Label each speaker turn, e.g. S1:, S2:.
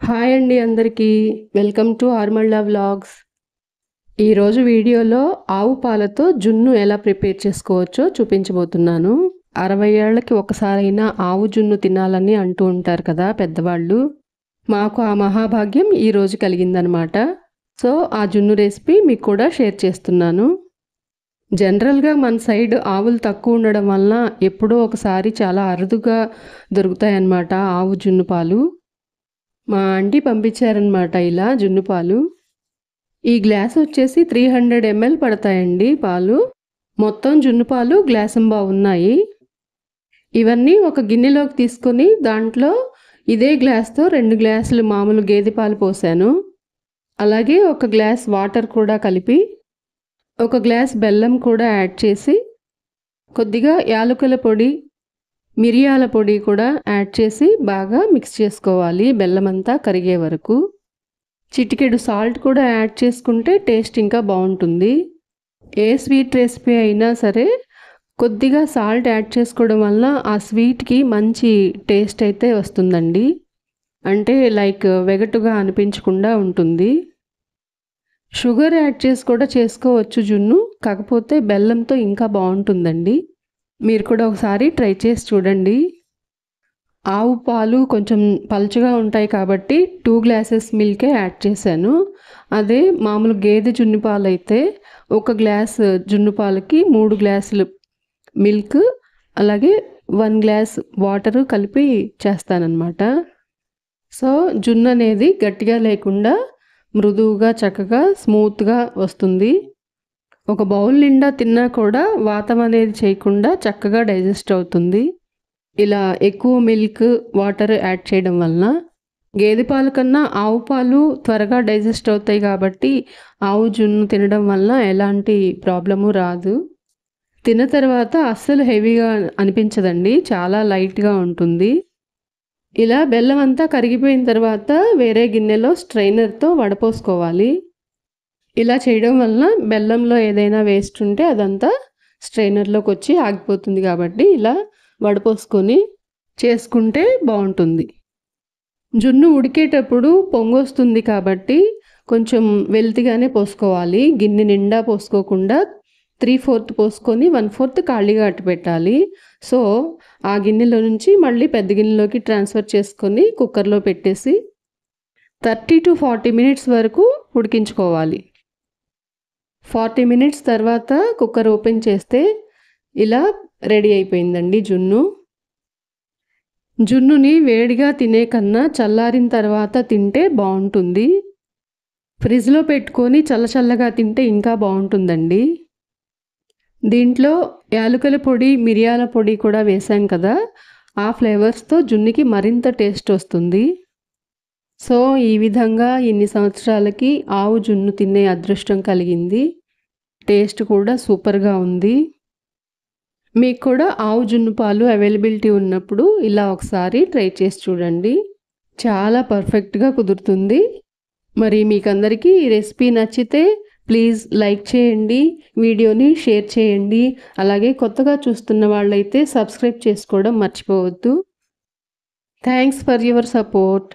S1: Hi అండి అందరికీ. Welcome to Armalla vlogs. ఈరోజు వీడియోలో ఆవు పాలతో జున్ను ఎలా ప్రిపేర్ చేసుకోవచ్చో చూపించబోతున్నాను. 60 ఏళ్లకి ఒకసారైనా ఆవు జున్ను తినాలని అంటూ ఉంటారు కదా పెద్దవాళ్ళు. మాకు ఆ మహాభాగ్యం ఈరోజు కలిగిందనమాట. సో ఆ జున్ను రెసిపీ మీకు కూడా షేర్ చేస్తున్నాను. జనరల్గా మన సైడ్ ఆవులు తక్కువ ఉండడం వలన ఎప్పుడో ఒకసారి చాలా అరుదుగా దొరుకుతాయన్నమాట ఆవు జున్ను పాలు. మా ఆంటీ పంపించారనమాట ఇలా జున్ను పాలు. ఈ గ్లాస్ వచ్చేసి 300 ml పడతాయండి పాలు. మొత్తం జున్ను పాలు గ్లాసంబా ఉన్నాయి. ఇవన్నీ ఒక గిన్నెలోకి తీసుకొని దాంట్లో ఇదే గ్లాస్తో 2 గ్లాసులు మామూలు గేదె పాలు పోసాను. అలాగే ఒక గ్లాస్ వాటర్ కూడా కలిపి ఒక గ్లాస్ బెల్లం కూడా యాడ్ చేసి కొద్దిగా యాలకుల పొడి, మిరియాల పొడి కూడా యాడ్ చేసి బాగా మిక్స్ చేసుకోవాలి బెల్లం అంతా కరిగే వరకు. చిటికెడు సాల్ట్ కూడా యాడ్ చేసుకుంటే టేస్ట్ ఇంకా బాగుంటుంది. ఏ స్వీట్ రెసిపీ అయినా సరే కొద్దిగా సాల్ట్ యాడ్ చేసుకోవడం వల్ల ఆ స్వీట్కి మంచి టేస్ట్ అయితే వస్తుందండి. అంటే లైక్ వెగటుగా అనిపించకుండా ఉంటుంది. షుగర్ యాడ్ చేసి కూడా చేసుకోవచ్చు జున్ను, కాకపోతే బెల్లంతో ఇంకా బాగుంటుందండి. మీరు కూడా ఒకసారి ట్రై చేసి చూడండి. ఆవు పాలు కొంచెం పలుచగా ఉంటాయి కాబట్టి 2 గ్లాసెస్ మిల్కే యాడ్ చేశాను. అదే మామూలు గేదె జున్ను పాలు అయితే 1 గ్లాస్ జున్ను పాలకి 3 గ్లాసులు మిల్క్ అలాగే 1 గ్లాస్ వాటర్ కలిపి చేస్తానన్నమాట. సో జున్ను అనేది గట్టిగా లేకుండా మృదువుగా చక్కగా స్మూత్గా వస్తుంది. ఒక బౌల్ నిండా తిన్నా కూడా వాతం అనేది చేయకుండా చక్కగా డైజెస్ట్ అవుతుంది. ఇలా ఎక్కువ మిల్క్ వాటర్ యాడ్ చేయడం వలన గేదె పాలు కన్నా ఆవు పాలు త్వరగా డైజెస్ట్ అవుతాయి కాబట్టి ఆవు జున్ను తినడం వలన ఎలాంటి ప్రాబ్లము రాదు. తిన్న తర్వాత అస్సలు హెవీగా అనిపించదండి, చాలా లైట్గా ఉంటుంది. ఇలా బెల్లం అంతా కరిగిపోయిన తర్వాత వేరే గిన్నెలో స్ట్రైనర్తో వడపోసుకోవాలి. ఇలా చేయడం వలన బెల్లంలో ఏదైనా వేస్ట్ ఉంటే అదంతా స్ట్రైనర్లోకి వచ్చి ఆగిపోతుంది కాబట్టి ఇలా వడపోసుకొని చేసుకుంటే బాగుంటుంది. జున్ను ఉడికేటప్పుడు పొంగొస్తుంది కాబట్టి కొంచెం వెల్తిగానే పోసుకోవాలి. గిన్నె నిండా పోసుకోకుండా 3/4 పోసుకొని 1/4 ఖాళీగా అట్టు పెట్టాలి. సో ఆ గిన్నెలో నుంచి మళ్ళీ పెద్ద గిన్నెలోకి ట్రాన్స్ఫర్ చేసుకొని కుక్కర్లో పెట్టేసి 30 to 40 మినిట్స్ వరకు ఉడికించుకోవాలి. 40 మినిట్స్ తర్వాత కుక్కర్ ఓపెన్ చేస్తే ఇలా రెడీ అయిపోయిందండి జున్ను. జున్నుని వేడిగా తినే కన్నా చల్లారిన తర్వాత తింటే బాగుంటుంది. ఫ్రిడ్జ్లో పెట్టుకొని చల్లచల్లగా తింటే ఇంకా బాగుంటుందండి. దీంట్లో యాలకుల పొడి, మిరియాల పొడి కూడా వేసాం కదా, ఆ ఫ్లేవర్స్తో జున్నుకి మరింత టేస్ట్ వస్తుంది. సో ఈ విధంగా ఇన్ని సంవత్సరాలకి ఆవు జున్ను తినే అదృష్టం కలిగింది. టేస్ట్ కూడా సూపర్గా ఉంది. మీకు కూడా ఆవు జున్ను పాలు అవైలబిలిటీ ఉన్నప్పుడు ఇలా ఒకసారి ట్రై చేసి చూడండి, చాలా పర్ఫెక్ట్గా కుదురుతుంది. మరి మీకందరికీ ఈ రెసిపీ నచ్చితే ప్లీజ్ లైక్ చేయండి, వీడియోని షేర్ చేయండి. అలాగే కొత్తగా చూస్తున్న వాళ్ళైతే సబ్స్క్రైబ్ చేసుకోవడం మర్చిపోవద్దు. Thanks for your support.